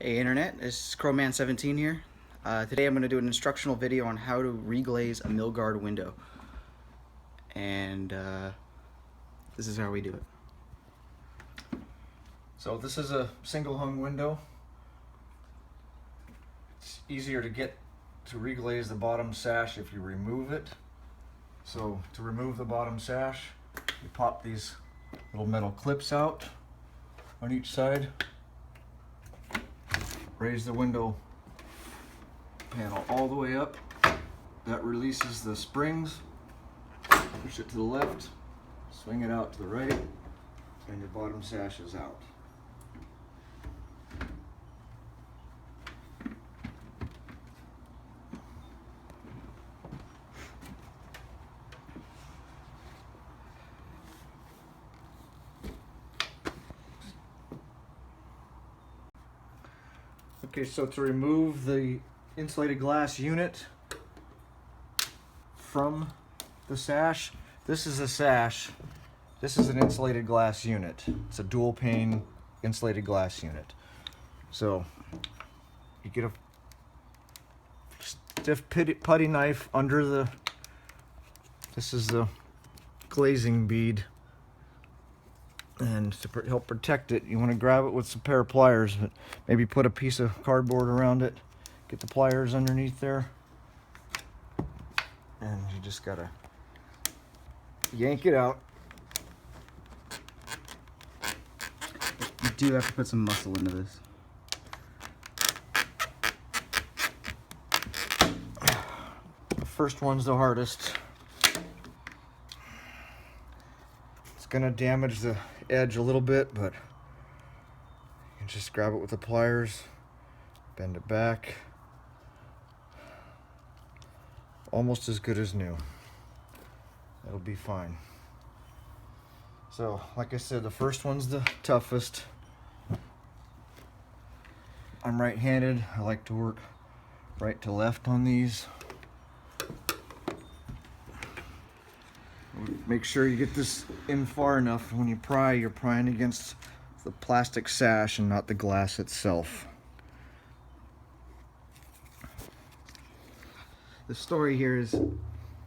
Hey Internet, it's Crowman17 here. Today I'm going to do an instructional video on how to reglaze a Milgard window. And this is how we do it. So this is a single hung window. It's easier to get to reglaze the bottom sash if you remove it. So to remove the bottom sash, you pop these little metal clips out on each side. Raise the window panel all the way up. That releases the springs. Push it to the left, swing it out to the right, and your bottom sash is out. Okay, so to remove the insulated glass unit from the sash, this is a sash, this is an insulated glass unit. It's a dual pane insulated glass unit. So you get a stiff putty knife under this is the glazing bead. And to help protect it, you want to grab it with some pair of pliers, but maybe put a piece of cardboard around it, get the pliers underneath there, and you just gotta yank it out. You do have to put some muscle into this. The first one's the hardest. It's gonna damage the edge a little bit, but you just grab it with the pliers, bend it back. Almost as good as new. It'll be fine. So, like I said, the first one's the toughest. I'm right-handed. I like to work right to left on these. Make sure you get this in far enough. When you pry, you're prying against the plastic sash and not the glass itself. The story here is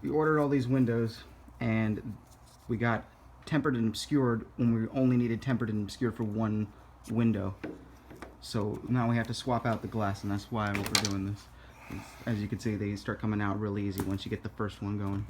we ordered all these windows and we got tempered and obscured when we only needed tempered and obscured for one window. So now we have to swap out the glass, and that's why we're doing this. As you can see, they start coming out really easy once you get the first one going.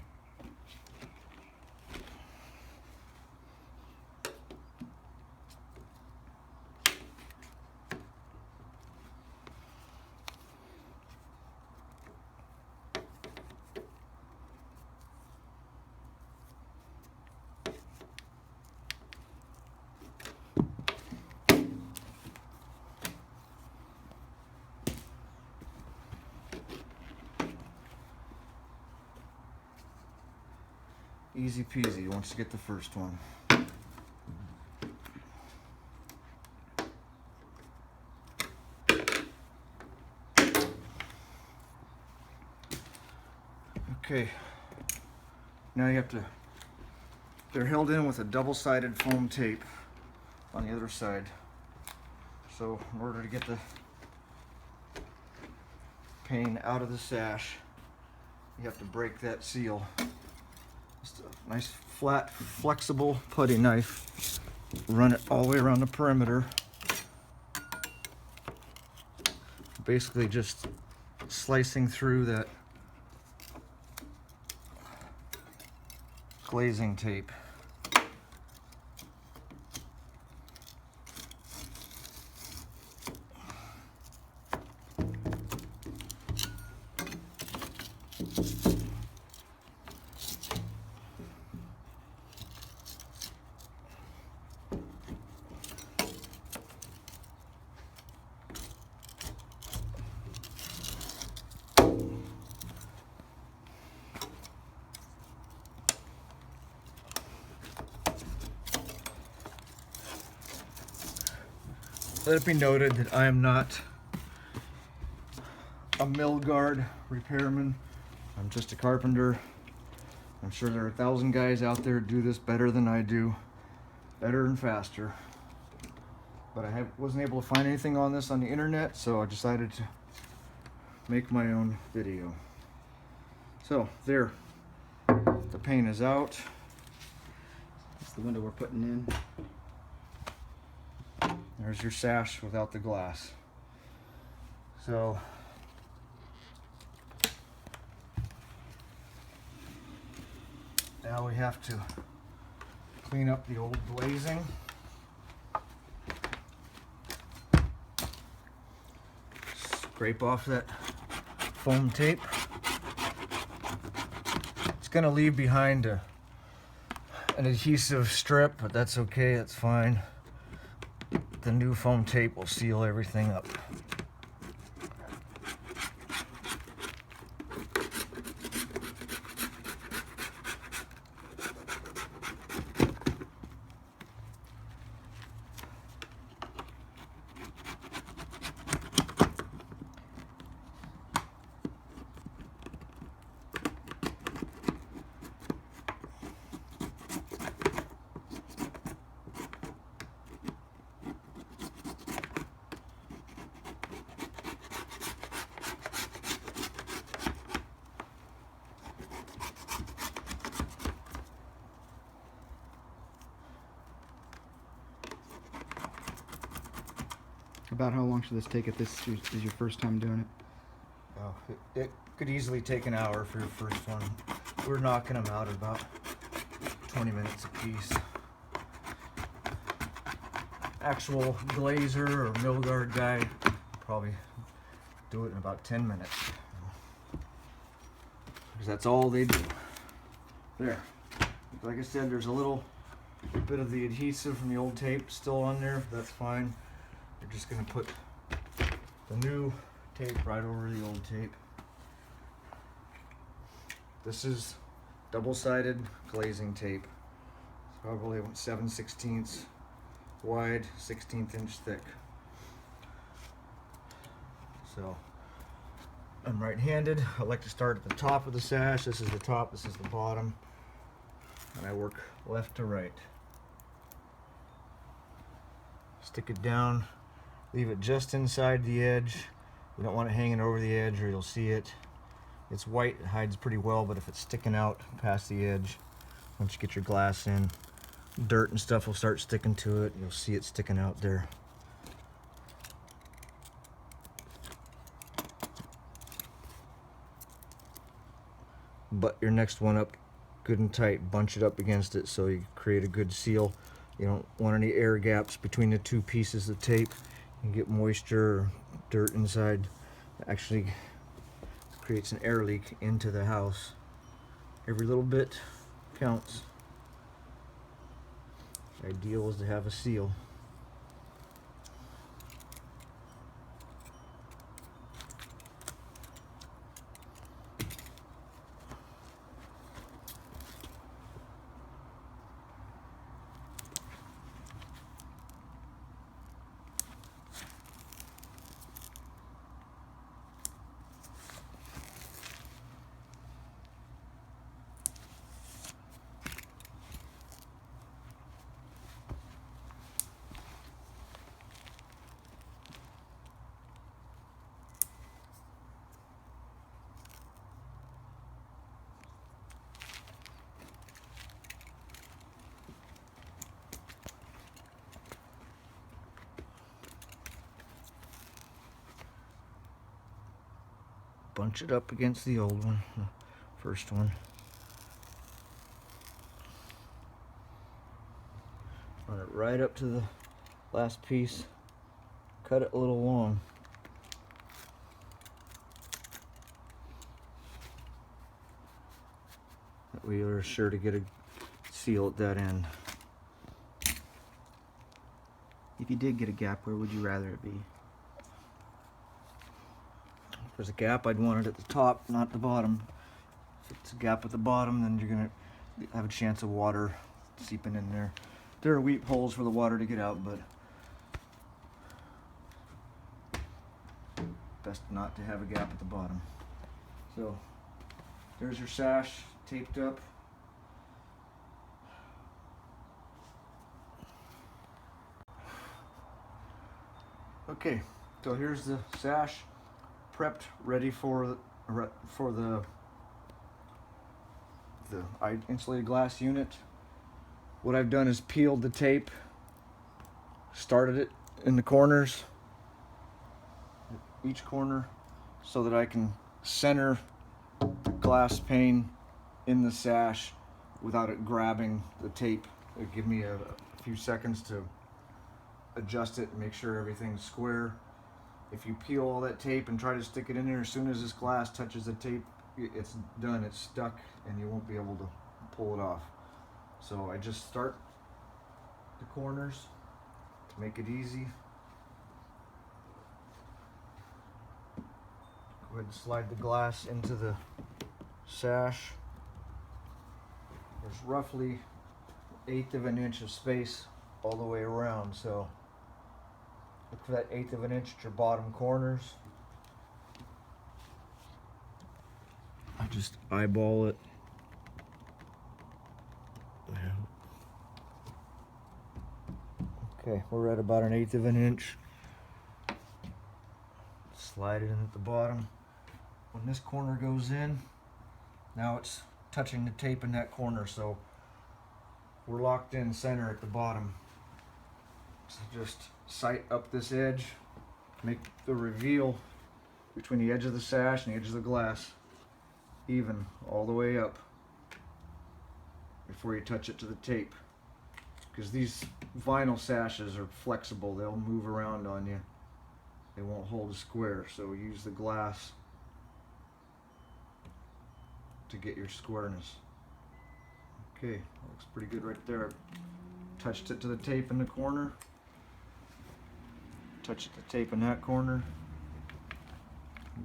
Easy peasy once you get the first one. Okay, now you have to, they're held in with a double-sided foam tape on the other side. So in order to get the pane out of the sash, you have to break that seal. Just a nice flat, flexible putty knife. Run it all the way around the perimeter. Basically just slicing through that glazing tape. Let it be noted that I am not a Milgard repairman. I'm just a carpenter. I'm sure there are 1,000 guys out there who do this better than I do, better and faster. but I wasn't able to find anything on this on the internet, so I decided to make my own video. So there, the paint is out. That's the window we're putting in. There's your sash without the glass. So now we have to clean up the old glazing. Scrape off that foam tape. It's gonna leave behind an adhesive strip, but that's okay, that's fine. The new foam tape will seal everything up. About how long should this take if this is your first time doing it? Oh, it could easily take an hour for your first one. We're knocking them out at about 20 minutes a piece. Actual glazer or Milgard guy probably do it in about 10 minutes. Because that's all they do. There. Like I said, there's a little bit of the adhesive from the old tape still on there. That's fine. You're just going to put the new tape right over the old tape. This is double-sided glazing tape. It's probably 7/16 wide, 1/16 inch thick. So I'm right-handed. I like to start at the top of the sash. This is the top, this is the bottom. And I work left to right. Stick it down. Leave it just inside the edge. You don't want it hanging over the edge or you'll see it. It's white, it hides pretty well, but if it's sticking out past the edge, once you get your glass in, dirt and stuff will start sticking to it. You'll see it sticking out there. Butt your next one up good and tight. Bunch it up against it so you create a good seal. You don't want any air gaps between the two pieces of tape. You get moisture or dirt inside. It actually creates an air leak into the house. Every little bit counts. The ideal is to have a seal. Bunch it up against the old one, the first one. Run it right up to the last piece. Cut it a little long. That way you're sure to get a seal at that end. If you did get a gap, where would you rather it be? If there's a gap, I'd want it at the top, not the bottom. If it's a gap at the bottom, then you're gonna have a chance of water seeping in there. There are weep holes for the water to get out, but best not to have a gap at the bottom. So there's your sash taped up. Okay, so here's the sash prepped, ready for the insulated glass unit. What I've done is peeled the tape, started it in the corners, each corner, so that I can center the glass pane in the sash without it grabbing the tape. It'll give me a few seconds to adjust it and make sure everything's square. If you peel all that tape and try to stick it in there, as soon as this glass touches the tape, it's done, it's stuck, and you won't be able to pull it off. So I just start the corners to make it easy. Go ahead and slide the glass into the sash. There's roughly 1/8 of an inch of space all the way around, so look for that 1/8 of an inch at your bottom corners. I just eyeball it. Okay, we're at about 1/8 of an inch. Slide it in at the bottom. When this corner goes in, now it's touching the tape in that corner, so we're locked in center at the bottom. So just sight up this edge, make the reveal between the edge of the sash and the edge of the glass even all the way up before you touch it to the tape, because these vinyl sashes are flexible. They'll move around on you. They won't hold a square, so use the glass to get your squareness. Okay, looks pretty good right there. Touched it to the tape in the corner. Touch it to tape in that corner.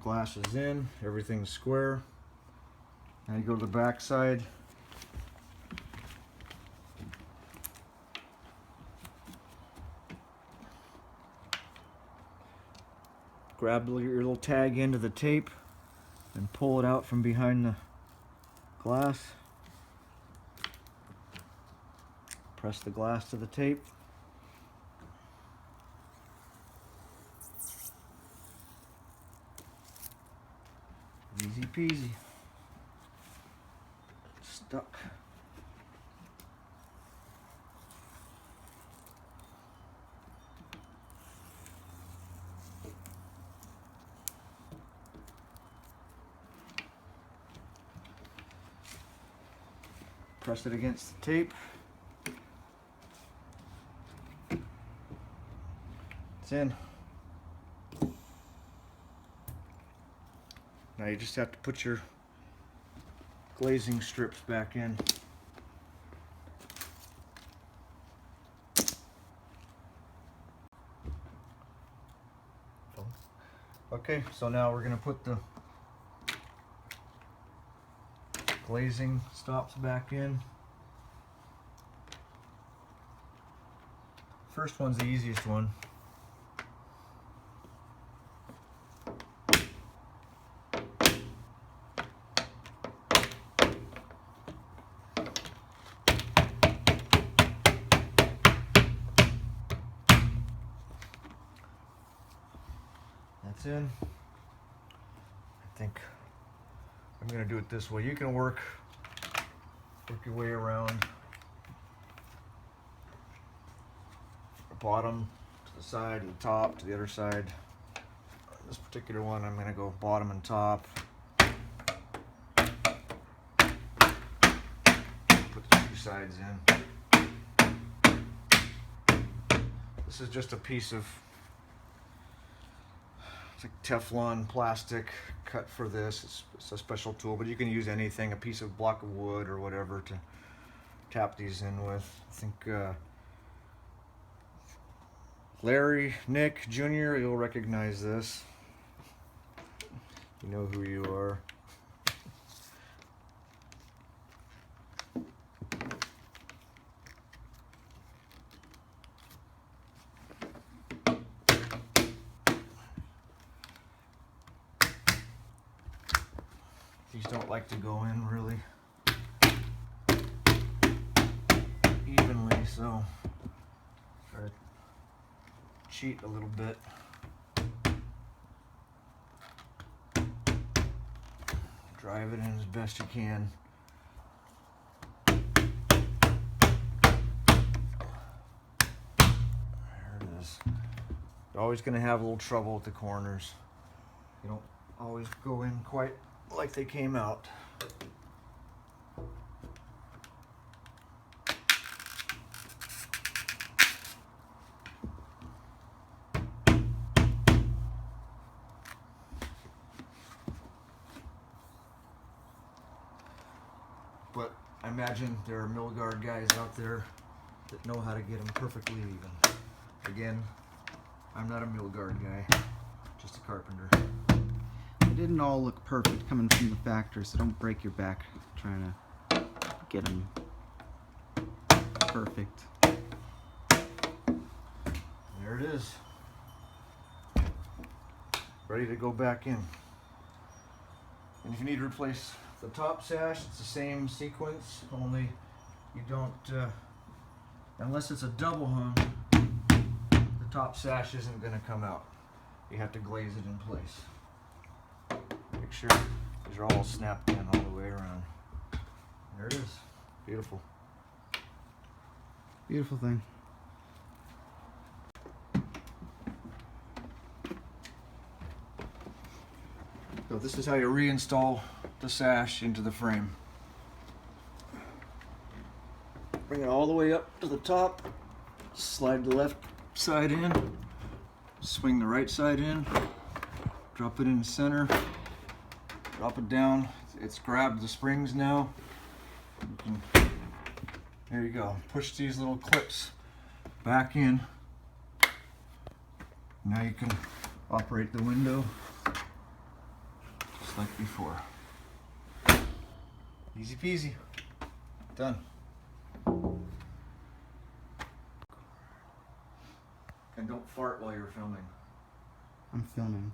Glass is in, everything's square. Now you go to the back side. Grab your little tag end of the tape and pull it out from behind the glass. Press the glass to the tape. Easy peasy. It's stuck. Press it against the tape. It's in. Now you just have to put your glazing strips back in. Okay, so now we're going to put the glazing stops back in. First one's the easiest one. That's in. I think I'm going to do it this way. You can work your way around the bottom to the side, to the top, to the other side. This particular one, I'm going to go bottom and top. Put the two sides in. This is just a piece of, it's like Teflon plastic cut for this. It's a special tool, but you can use anything, a piece of block of wood or whatever, to tap these in with. I think Larry, Nick, Jr., you'll recognize this. You know who you are. These don't like to go in really evenly, so try to cheat a little bit. drive it in as best you can. There it is. You're always going to have a little trouble with the corners. You don't always go in quite like they came out. But I imagine there are Milgard guys out there that know how to get them perfectly even. Again, I'm not a Milgard guy, just a carpenter. They didn't all look perfect coming from the factory, so don't break your back trying to get them perfect. There it is. Ready to go back in. And if you need to replace the top sash, it's the same sequence, only you don't, unless it's a double hung, the top sash isn't going to come out. You have to glaze it in place. Make sure these are all snapped in all the way around. There it is. Beautiful. Beautiful thing. So this is how you reinstall the sash into the frame. Bring it all the way up to the top, slide the left side in, swing the right side in, drop it in the center, drop it down. It's grabbed the springs now. There you go. Push these little clips back in. Now you can operate the window just like before. Easy peasy. Done. And don't fart while you're filming. I'm filming.